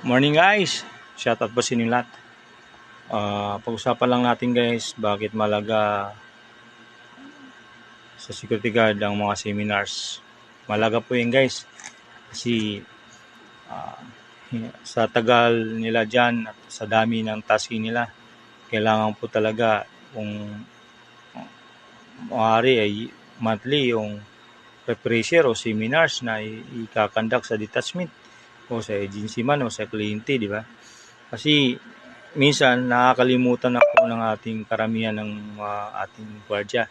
Morning guys! Shoutout po sa inyo lahat. Pag-usapan lang natin guys, bakit malaga sa security guard ang mga seminars. Malaga po yun guys. Kasi sa tagal nila dyan at sa dami ng tasking nila, kailangan po talaga kung maaari ay monthly yung refresher o seminars na ikakandak sa detachment o sa agency man o sa kliyente, di ba? Kasi minsan nakakalimutan ako ng ating karamihan ng ating gwardiya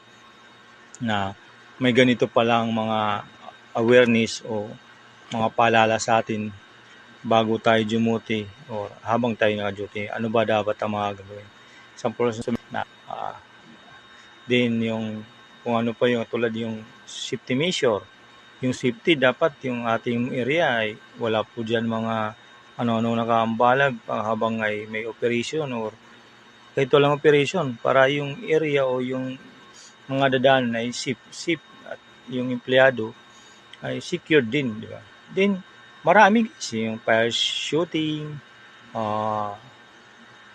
na may ganito palang mga awareness o mga paalala sa atin bago tayo dumuti o habang tayo naka-duty. Ano ba dapat ang mga gagawin? Sample na din yung kung ano pa yung tulad yung safety measure. Yung safety dapat yung ating area ay wala po diyan mga ano-ano nakaambalag habang ay may operation or kahit walang operation para yung area o yung mga dadaan ay safe at yung empleyado ay secured din, di ba? Then marami kasi yung fire shooting,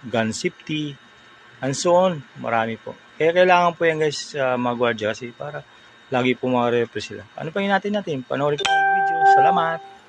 gun safety, and so on. Marami po. Kaya kailangan po yan guys sa mga gwardiya kasi para lagi po mga refresh sila. Ano pa yun natin? Panoorin po ang video. Salamat!